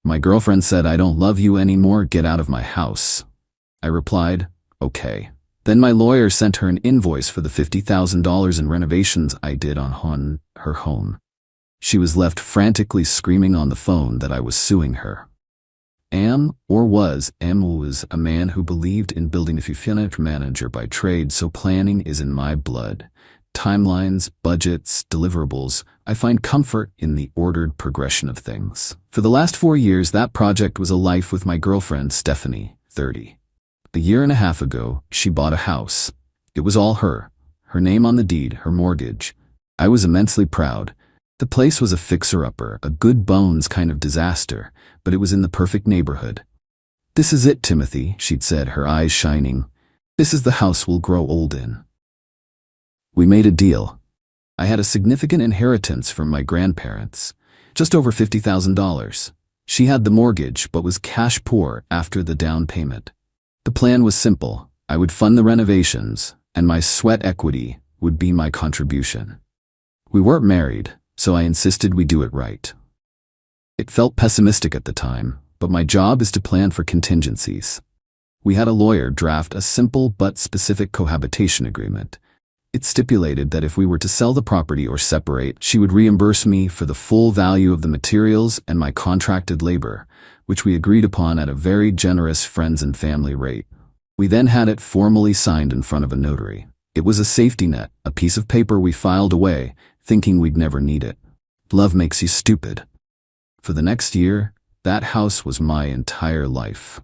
My girlfriend said, "I don't love you anymore, get out of my house." I replied, "Okay." Then my lawyer sent her an invoice for the $50,000 in renovations I did on her home. She was left frantically screaming on the phone that I was suing her. M was a man who believed in building a finance manager by trade, so planning is in my blood. Timelines, budgets, deliverables, I find comfort in the ordered progression of things. For the last 4 years, that project was a life with my girlfriend, Stephanie, 30. A year and a half ago, she bought a house. It was all her name on the deed, her mortgage. I was immensely proud. The place was a fixer-upper, a good bones kind of disaster, but it was in the perfect neighborhood. "This is it, Timothy," she'd said, her eyes shining. "This is the house we'll grow old in." We made a deal. I had a significant inheritance from my grandparents, just over $50,000. She had the mortgage but was cash poor after the down payment. The plan was simple. I would fund the renovations, and my sweat equity would be my contribution. We weren't married, so I insisted we do it right. It felt pessimistic at the time, but my job is to plan for contingencies. We had a lawyer draft a simple but specific cohabitation agreement. It stipulated that if we were to sell the property or separate, she would reimburse me for the full value of the materials and my contracted labor, which we agreed upon at a very generous friends and family rate. We then had it formally signed in front of a notary. It was a safety net, a piece of paper we filed away, thinking we'd never need it. Love makes you stupid. For the next year, that house was my entire life.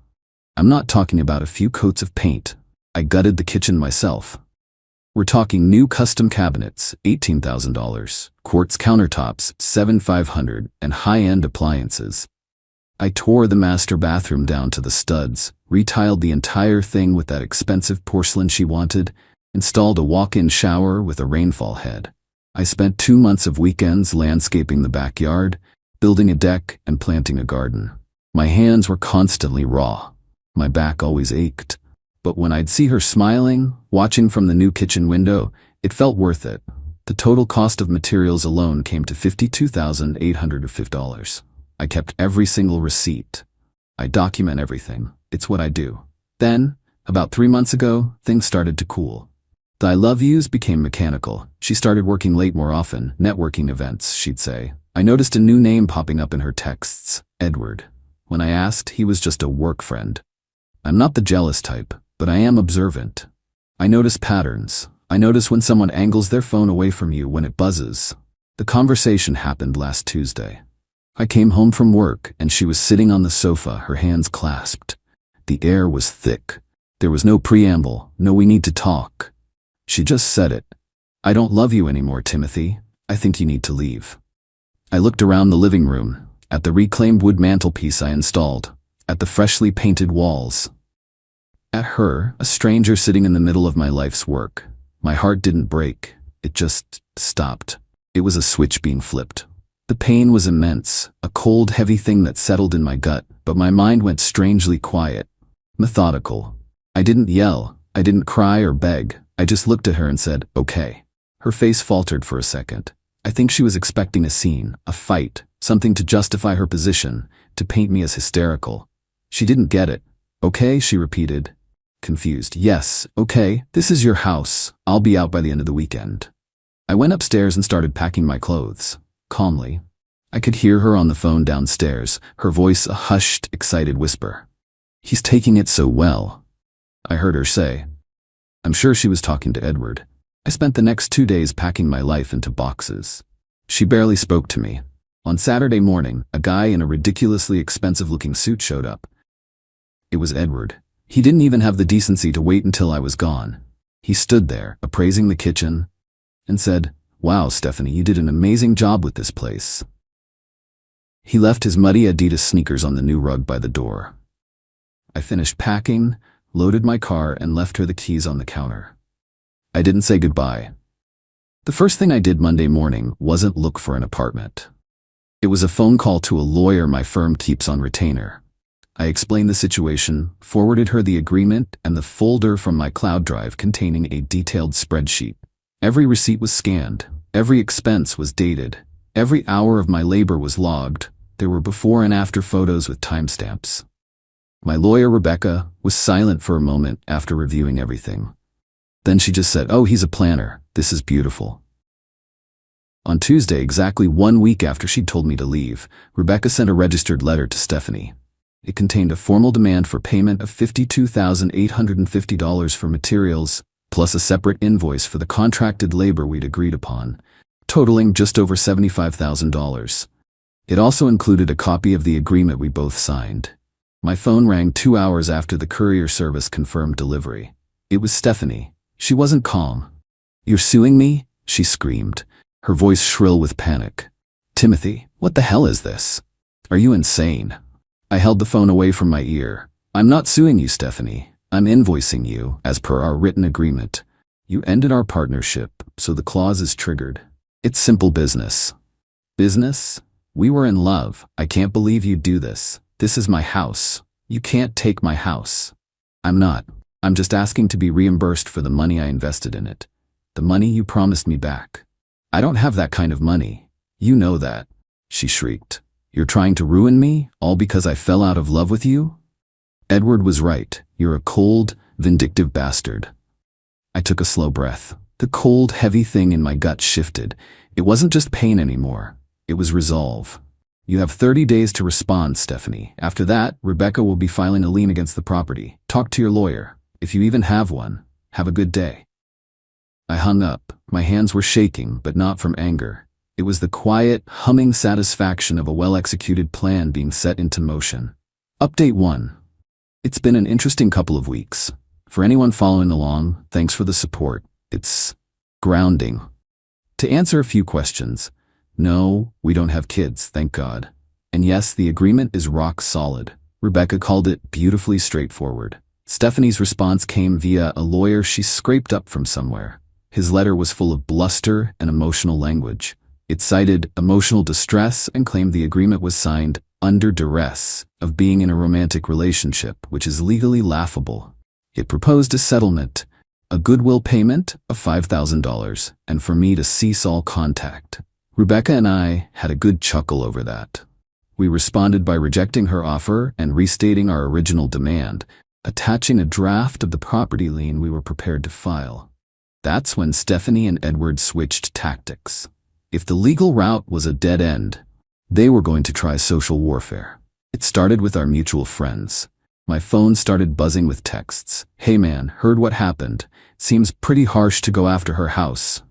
I'm not talking about a few coats of paint. I gutted the kitchen myself. We're talking new custom cabinets, $18,000, quartz countertops, $7,500, and high-end appliances. I tore the master bathroom down to the studs, retiled the entire thing with that expensive porcelain she wanted, installed a walk-in shower with a rainfall head. I spent 2 months of weekends landscaping the backyard, building a deck, and planting a garden. My hands were constantly raw. My back always ached. But when I'd see her smiling, watching from the new kitchen window, it felt worth it. The total cost of materials alone came to $52,850. I kept every single receipt. I document everything. It's what I do. Then, about 3 months ago, things started to cool. The I love yous became mechanical. She started working late more often, networking events, she'd say. I noticed a new name popping up in her texts, Edward. When I asked, he was just a work friend. I'm not the jealous type, but I am observant. I notice patterns. I notice when someone angles their phone away from you when it buzzes. The conversation happened last Tuesday. I came home from work and she was sitting on the sofa, her hands clasped. The air was thick. There was no preamble, no "we need to talk." She just said it. "I don't love you anymore, Timothy. I think you need to leave." I looked around the living room, at the reclaimed wood mantelpiece I installed, at the freshly painted walls. At her, a stranger sitting in the middle of my life's work. My heart didn't break. It just stopped. It was a switch being flipped. The pain was immense, a cold, heavy thing that settled in my gut, but my mind went strangely quiet, methodical. I didn't yell. I didn't cry or beg. I just looked at her and said, "Okay." Her face faltered for a second. I think she was expecting a scene, a fight, something to justify her position, to paint me as hysterical. She didn't get it. "Okay," she repeated, confused. "Yes, okay, this is your house. I'll be out by the end of the weekend." I went upstairs and started packing my clothes, calmly. I could hear her on the phone downstairs, her voice a hushed, excited whisper. "He's taking it so well," I heard her say. I'm sure she was talking to Edward. I spent the next 2 days packing my life into boxes. She barely spoke to me. On Saturday morning, a guy in a ridiculously expensive-looking suit showed up. It was Edward. He didn't even have the decency to wait until I was gone. He stood there, appraising the kitchen, and said, "Wow, Stephanie, you did an amazing job with this place." He left his muddy Adidas sneakers on the new rug by the door. I finished packing, loaded my car, and left her the keys on the counter. I didn't say goodbye. The first thing I did Monday morning wasn't look for an apartment. It was a phone call to a lawyer my firm keeps on retainer. I explained the situation, forwarded her the agreement and the folder from my cloud drive containing a detailed spreadsheet. Every receipt was scanned, every expense was dated, every hour of my labor was logged. There were before and after photos with timestamps. My lawyer, Rebecca, was silent for a moment after reviewing everything. Then she just said, "Oh, he's a planner. This is beautiful." On Tuesday, exactly 1 week after she'd told me to leave, Rebecca sent a registered letter to Stephanie. It contained a formal demand for payment of $52,850 for materials, plus a separate invoice for the contracted labor we'd agreed upon, totaling just over $75,000. It also included a copy of the agreement we both signed. My phone rang 2 hours after the courier service confirmed delivery. It was Stephanie. She wasn't calm. "You're suing me?" she screamed, her voice shrill with panic. "Timothy, what the hell is this? Are you insane?" I held the phone away from my ear. "I'm not suing you, Stephanie. I'm invoicing you, as per our written agreement. You ended our partnership, so the clause is triggered. It's simple business." "Business? We were in love. I can't believe you'd do this. This is my house. You can't take my house." "I'm not. I'm just asking to be reimbursed for the money I invested in it. The money you promised me back." "I don't have that kind of money. You know that," she shrieked. "You're trying to ruin me, all because I fell out of love with you?" Edward was right. You're a cold, vindictive bastard. I took a slow breath. The cold, heavy thing in my gut shifted. It wasn't just pain anymore. It was resolve. "You have 30 days to respond, Stephanie. After that, Rebecca will be filing a lien against the property. Talk to your lawyer. If you even have one. Have a good day." I hung up. My hands were shaking, but not from anger. It was the quiet, humming satisfaction of a well-executed plan being set into motion. Update 1. It's been an interesting couple of weeks. For anyone following along, thanks for the support. It's grounding. To answer a few questions. No, we don't have kids, thank God. And yes, the agreement is rock solid. Rebecca called it beautifully straightforward. Stephanie's response came via a lawyer she scraped up from somewhere. His letter was full of bluster and emotional language. It cited emotional distress and claimed the agreement was signed under duress of being in a romantic relationship, which is legally laughable. It proposed a settlement, a goodwill payment of $5,000, and for me to cease all contact. Rebecca and I had a good chuckle over that. We responded by rejecting her offer and restating our original demand, attaching a draft of the property lien we were prepared to file. That's when Stephanie and Edward switched tactics. If the legal route was a dead end, they were going to try social warfare. It started with our mutual friends. My phone started buzzing with texts. "Hey man, heard what happened. Seems pretty harsh to go after her house."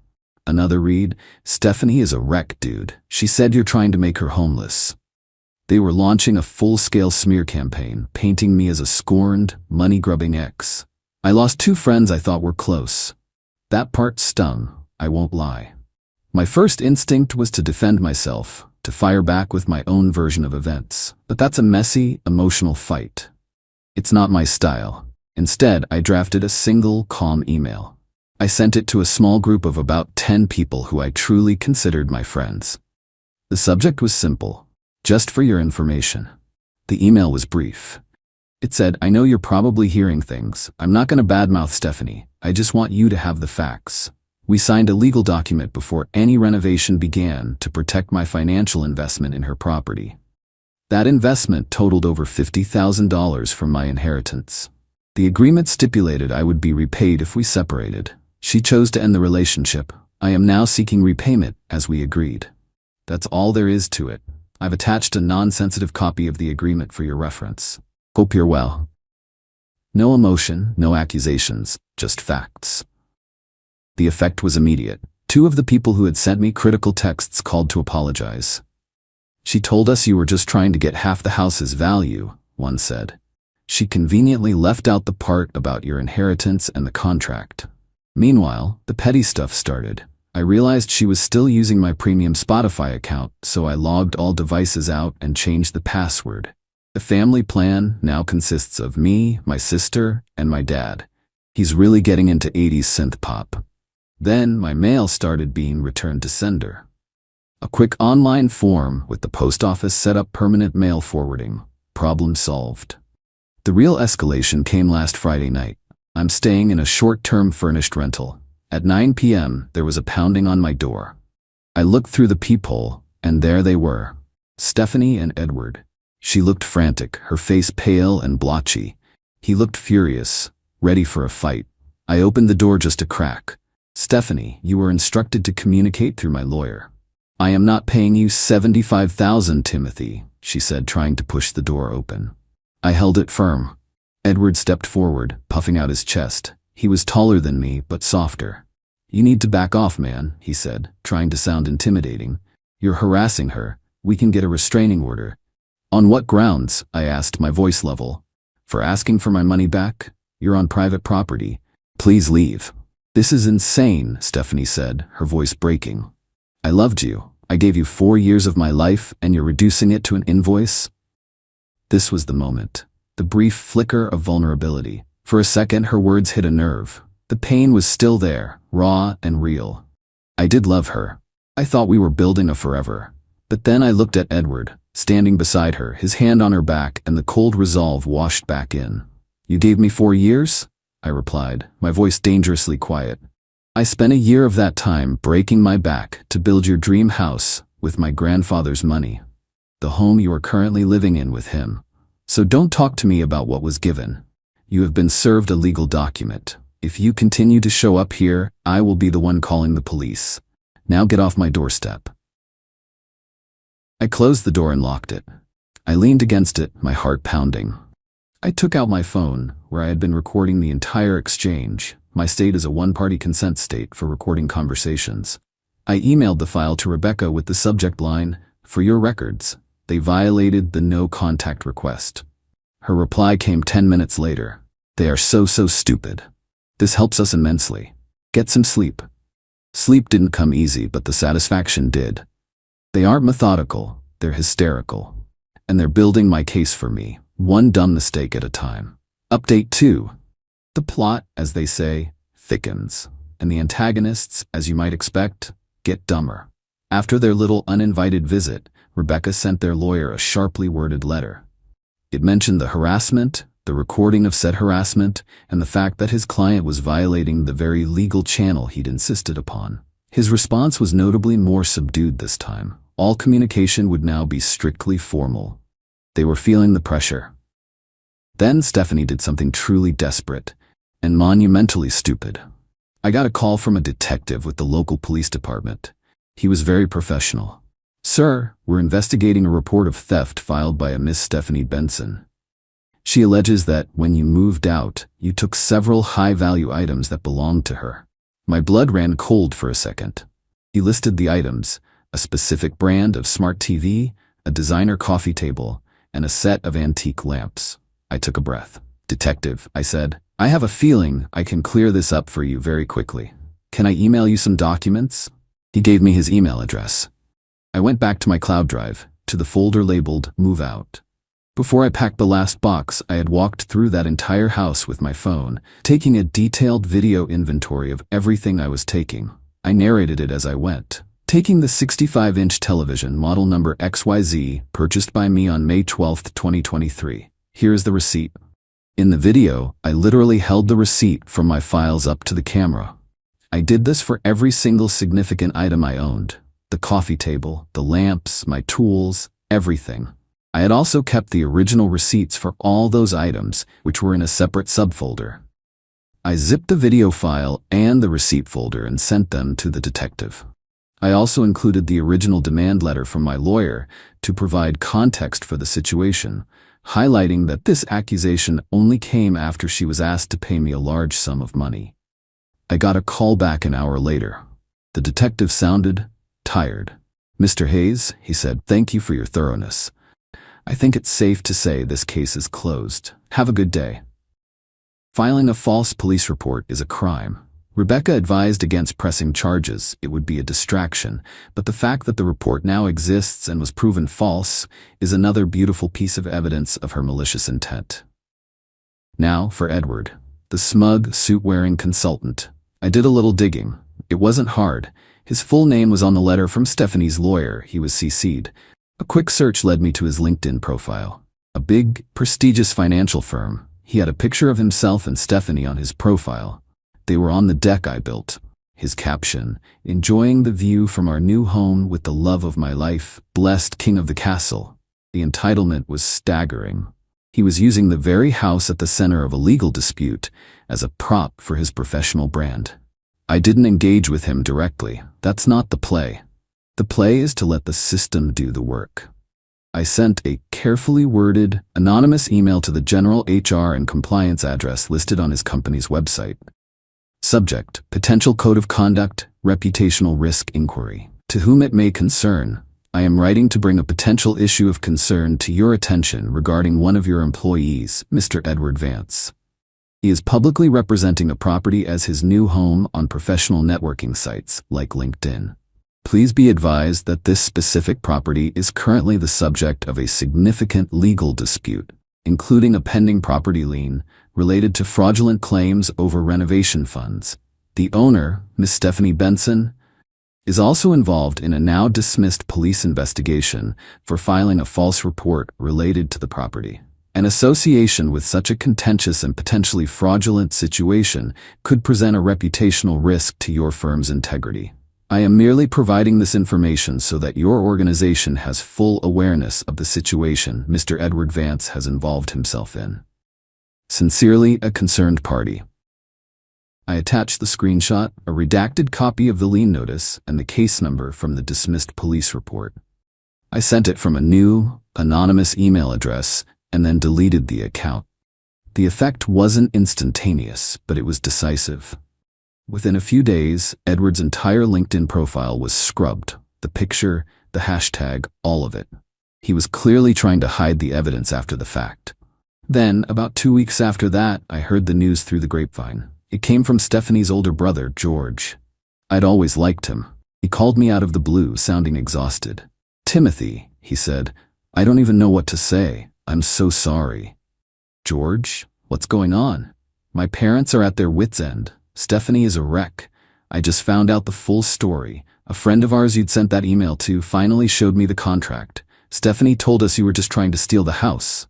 Another read, "Stephanie is a wreck, dude. She said you're trying to make her homeless." They were launching a full-scale smear campaign, painting me as a scorned, money-grubbing ex. I lost 2 friends I thought were close. That part stung, I won't lie. My first instinct was to defend myself, to fire back with my own version of events. But that's a messy, emotional fight. It's not my style. Instead, I drafted a single, calm email. I sent it to a small group of about 10 people who I truly considered my friends. The subject was simple. Just for your information. The email was brief. It said, "I know you're probably hearing things. I'm not going to badmouth Stephanie. I just want you to have the facts. We signed a legal document before any renovation began to protect my financial investment in her property. That investment totaled over $50,000 from my inheritance. The agreement stipulated I would be repaid if we separated. She chose to end the relationship. I am now seeking repayment as we agreed. That's all there is to it. I've attached a non-sensitive copy of the agreement for your reference. Hope you're well." No emotion, no accusations, just facts. The effect was immediate. 2 of the people who had sent me critical texts called to apologize. "She told us you were just trying to get half the house's value," one said. "She conveniently left out the part about your inheritance and the contract." Meanwhile, the petty stuff started. I realized she was still using my premium Spotify account, so I logged all devices out and changed the password. The family plan now consists of me, my sister, and my dad. He's really getting into 80s synth pop. Then my mail started being returned to sender. A quick online form with the post office set up permanent mail forwarding. Problem solved. The real escalation came last Friday night. I'm staying in a short-term furnished rental. At 9 p.m., there was a pounding on my door. I looked through the peephole, and there they were. Stephanie and Edward. She looked frantic, her face pale and blotchy. He looked furious, ready for a fight. I opened the door just a crack. Stephanie, you were instructed to communicate through my lawyer. I am not paying you $75,000, Timothy, she said, trying to push the door open. I held it firm. Edward stepped forward, puffing out his chest. He was taller than me, but softer. You need to back off, man, he said, trying to sound intimidating. You're harassing her. We can get a restraining order. On what grounds? I asked, my voice level. For asking for my money back? You're on private property. Please leave. This is insane, Stephanie said, her voice breaking. I loved you. I gave you 4 years of my life, and you're reducing it to an invoice? This was the moment. The brief flicker of vulnerability. For a second, her words hit a nerve. The pain was still there, raw and real. I did love her. I thought we were building a forever. But then I looked at Edward, standing beside her, his hand on her back, and the cold resolve washed back in. You gave me 4 years? I replied, my voice dangerously quiet. I spent a year of that time breaking my back to build your dream house with my grandfather's money. The home you are currently living in with him. So don't talk to me about what was given. You have been served a legal document. If you continue to show up here, I will be the one calling the police. Now get off my doorstep. I closed the door and locked it. I leaned against it, my heart pounding. I took out my phone, where I had been recording the entire exchange. My state is a one-party consent state for recording conversations. I emailed the file to Rebecca with the subject line, "For your records, they violated the no contact request." Her reply came 10 minutes later. They are so stupid. This helps us immensely. Get some sleep. Sleep didn't come easy, but the satisfaction did. They aren't methodical, they're hysterical. And they're building my case for me, one dumb mistake at a time. Update 2. The plot, as they say, thickens, and the antagonists, as you might expect, get dumber. After their little uninvited visit, Rebecca sent their lawyer a sharply worded letter. It mentioned the harassment, the recording of said harassment, and the fact that his client was violating the very legal channel he'd insisted upon. His response was notably more subdued this time. All communication would now be strictly formal. They were feeling the pressure. Then Stephanie did something truly desperate and monumentally stupid. I got a call from a detective with the local police department. He was very professional. "Sir, we're investigating a report of theft filed by a Miss Stephanie Benson. She alleges that when you moved out, you took several high-value items that belonged to her." My blood ran cold for a second. He listed the items: a specific brand of smart TV, a designer coffee table, and a set of antique lamps. I took a breath. "Detective," I said, "I have a feeling I can clear this up for you very quickly. Can I email you some documents?" He gave me his email address. I went back to my cloud drive, to the folder labeled Move Out. Before I packed the last box, I had walked through that entire house with my phone, taking a detailed video inventory of everything I was taking. I narrated it as I went. Taking the 65-inch television model number XYZ, purchased by me on May 12, 2023. Here's the receipt. In the video, I literally held the receipt from my files up to the camera. I did this for every single significant item I owned. The coffee table, the lamps, my tools, everything. I had also kept the original receipts for all those items, which were in a separate subfolder. I zipped the video file and the receipt folder and sent them to the detective. I also included the original demand letter from my lawyer to provide context for the situation, highlighting that this accusation only came after she was asked to pay me a large sum of money. I got a call back an hour later. The detective sounded tired. "Mr. Hayes," he said, "thank you for your thoroughness. I think it's safe to say this case is closed. Have a good day." Filing a false police report is a crime. Rebecca advised against pressing charges. It would be a distraction, but the fact that the report now exists and was proven false is another beautiful piece of evidence of her malicious intent. Now for Edward, the smug, suit-wearing consultant. I did a little digging. It wasn't hard. His full name was on the letter from Stephanie's lawyer. He was CC'd. A quick search led me to his LinkedIn profile. A big, prestigious financial firm. He had a picture of himself and Stephanie on his profile. They were on the deck I built. His caption, "Enjoying the view from our new home with the love of my life, blessed king of the castle." The entitlement was staggering. He was using the very house at the center of a legal dispute as a prop for his professional brand. I didn't engage with him directly. That's not the play. The play is to let the system do the work. I sent a carefully worded, anonymous email to the general HR and compliance address listed on his company's website. Subject: Potential Code of Conduct, Reputational Risk Inquiry. To whom it may concern, I am writing to bring a potential issue of concern to your attention regarding one of your employees, Mr. Edward Vance. He is publicly representing a property as his new home on professional networking sites like LinkedIn. Please be advised that this specific property is currently the subject of a significant legal dispute, including a pending property lien related to fraudulent claims over renovation funds. The owner, Ms. Stephanie Benson, is also involved in a now dismissed police investigation for filing a false report related to the property. An association with such a contentious and potentially fraudulent situation could present a reputational risk to your firm's integrity. I am merely providing this information so that your organization has full awareness of the situation Mr. Edward Vance has involved himself in. Sincerely, a concerned party. I attached the screenshot, a redacted copy of the lien notice, and the case number from the dismissed police report. I sent it from a new, anonymous email address and then deleted the account. The effect wasn't instantaneous, but it was decisive. Within a few days, Edward's entire LinkedIn profile was scrubbed. The picture, the hashtag, all of it. He was clearly trying to hide the evidence after the fact. Then, about 2 weeks after that, I heard the news through the grapevine. It came from Stephanie's older brother, George. I'd always liked him. He called me out of the blue, sounding exhausted. "Timothy," he said, "I don't even know what to say. I'm so sorry." "George, what's going on?" "My parents are at their wits' end. Stephanie is a wreck. I just found out the full story. A friend of ours you'd sent that email to finally showed me the contract. Stephanie told us you were just trying to steal the house."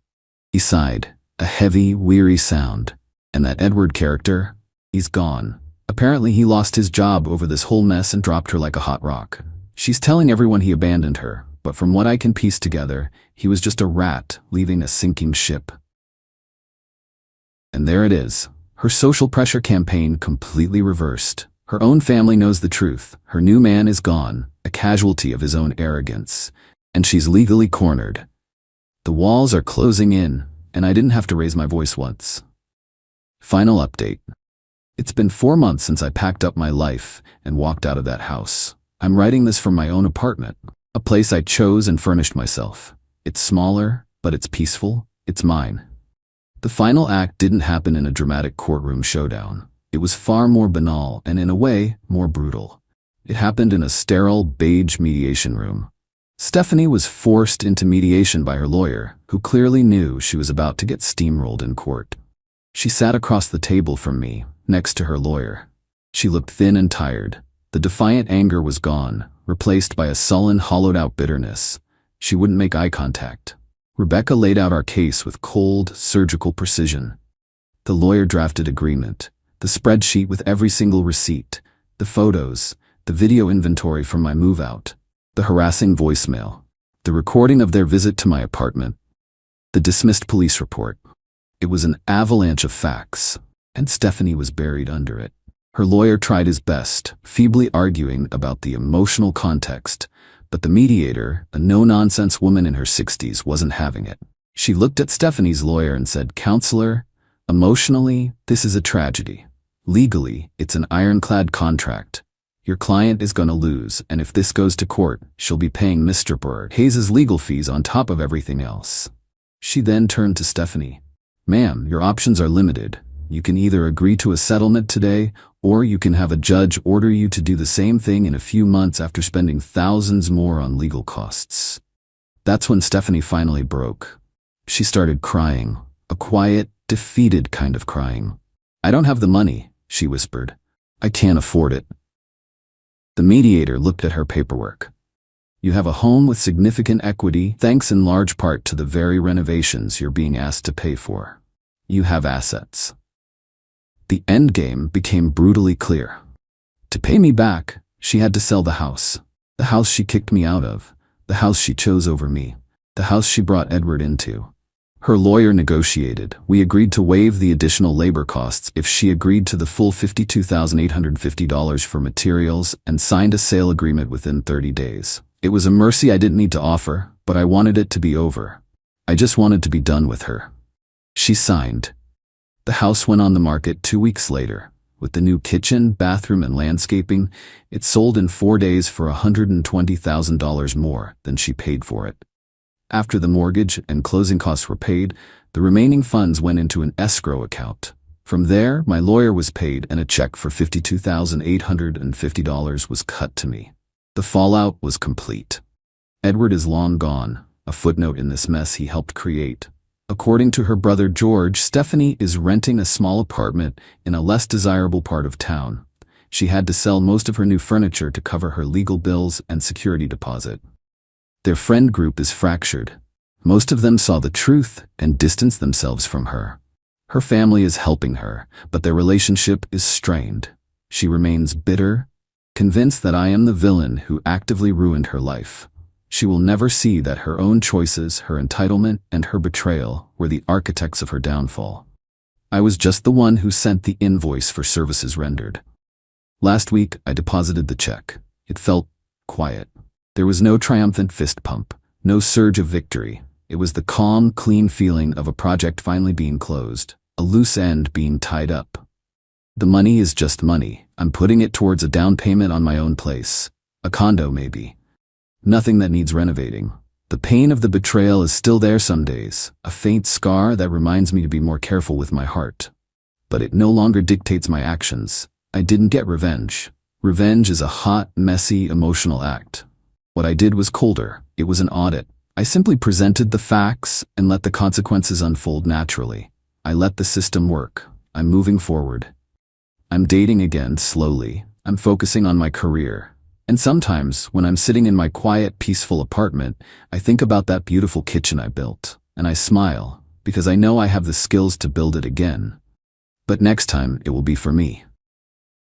He sighed, a heavy, weary sound. "And that Edward character? He's gone. Apparently he lost his job over this whole mess and dropped her like a hot rock. She's telling everyone he abandoned her, but from what I can piece together, he was just a rat leaving a sinking ship." And there it is. Her social pressure campaign completely reversed. Her own family knows the truth. Her new man is gone, a casualty of his own arrogance, and she's legally cornered. The walls are closing in, and I didn't have to raise my voice once. Final update. It's been 4 months since I packed up my life and walked out of that house. I'm writing this from my own apartment, a place I chose and furnished myself. It's smaller, but it's peaceful. It's mine. The final act didn't happen in a dramatic courtroom showdown. It was far more banal and, in a way, more brutal. It happened in a sterile, beige mediation room. Stephanie was forced into mediation by her lawyer, who clearly knew she was about to get steamrolled in court. She sat across the table from me, next to her lawyer. She looked thin and tired. The defiant anger was gone, replaced by a sullen, hollowed-out bitterness. She wouldn't make eye contact. Rebecca laid out our case with cold, surgical precision. The lawyer drafted agreement, the spreadsheet with every single receipt, the photos, the video inventory from my move-out, the harassing voicemail, the recording of their visit to my apartment, the dismissed police report. It was an avalanche of facts, and Stephanie was buried under it. Her lawyer tried his best, feebly arguing about the emotional context, but the mediator, a no-nonsense woman in her 60s, wasn't having it. She looked at Stephanie's lawyer and said, "Counselor, emotionally, this is a tragedy. Legally, it's an ironclad contract. Your client is going to lose, and if this goes to court, she'll be paying Mr. Bird Hayes' legal fees on top of everything else." She then turned to Stephanie. "Ma'am, your options are limited. You can either agree to a settlement today, or you can have a judge order you to do the same thing in a few months after spending thousands more on legal costs." That's when Stephanie finally broke. She started crying, a quiet, defeated kind of crying. "I don't have the money," she whispered. "I can't afford it." The mediator looked at her paperwork. "You have a home with significant equity, thanks in large part to the very renovations you're being asked to pay for. You have assets." The endgame became brutally clear. To pay me back, she had to sell the house. The house she kicked me out of. The house she chose over me. The house she brought Edward into. Her lawyer negotiated. We agreed to waive the additional labor costs if she agreed to the full $52,850 for materials and signed a sale agreement within 30 days. It was a mercy I didn't need to offer, but I wanted it to be over. I just wanted to be done with her. She signed. The house went on the market 2 weeks later. With the new kitchen, bathroom, and landscaping, it sold in 4 days for $120,000 more than she paid for it. After the mortgage and closing costs were paid, the remaining funds went into an escrow account. From there, my lawyer was paid and a check for $52,850 was cut to me. The fallout was complete. Edward is long gone, a footnote in this mess he helped create. According to her brother George, Stephanie is renting a small apartment in a less desirable part of town. She had to sell most of her new furniture to cover her legal bills and security deposit. Their friend group is fractured. Most of them saw the truth and distanced themselves from her. Her family is helping her, but their relationship is strained. She remains bitter, convinced that I am the villain who actively ruined her life. She will never see that her own choices, her entitlement, and her betrayal were the architects of her downfall. I was just the one who sent the invoice for services rendered. Last week, I deposited the check. It felt quiet. There was no triumphant fist pump, no surge of victory. It was the calm, clean feeling of a project finally being closed, a loose end being tied up. The money is just money. I'm putting it towards a down payment on my own place. A condo, maybe. Nothing that needs renovating. The pain of the betrayal is still there some days, a faint scar that reminds me to be more careful with my heart. But it no longer dictates my actions. I didn't get revenge. Revenge is a hot, messy, emotional act. What I did was colder. It was an audit. I simply presented the facts and let the consequences unfold naturally. I let the system work. I'm moving forward. I'm dating again, slowly. I'm focusing on my career. And sometimes, when I'm sitting in my quiet, peaceful apartment, I think about that beautiful kitchen I built, and I smile, because I know I have the skills to build it again. But next time, it will be for me.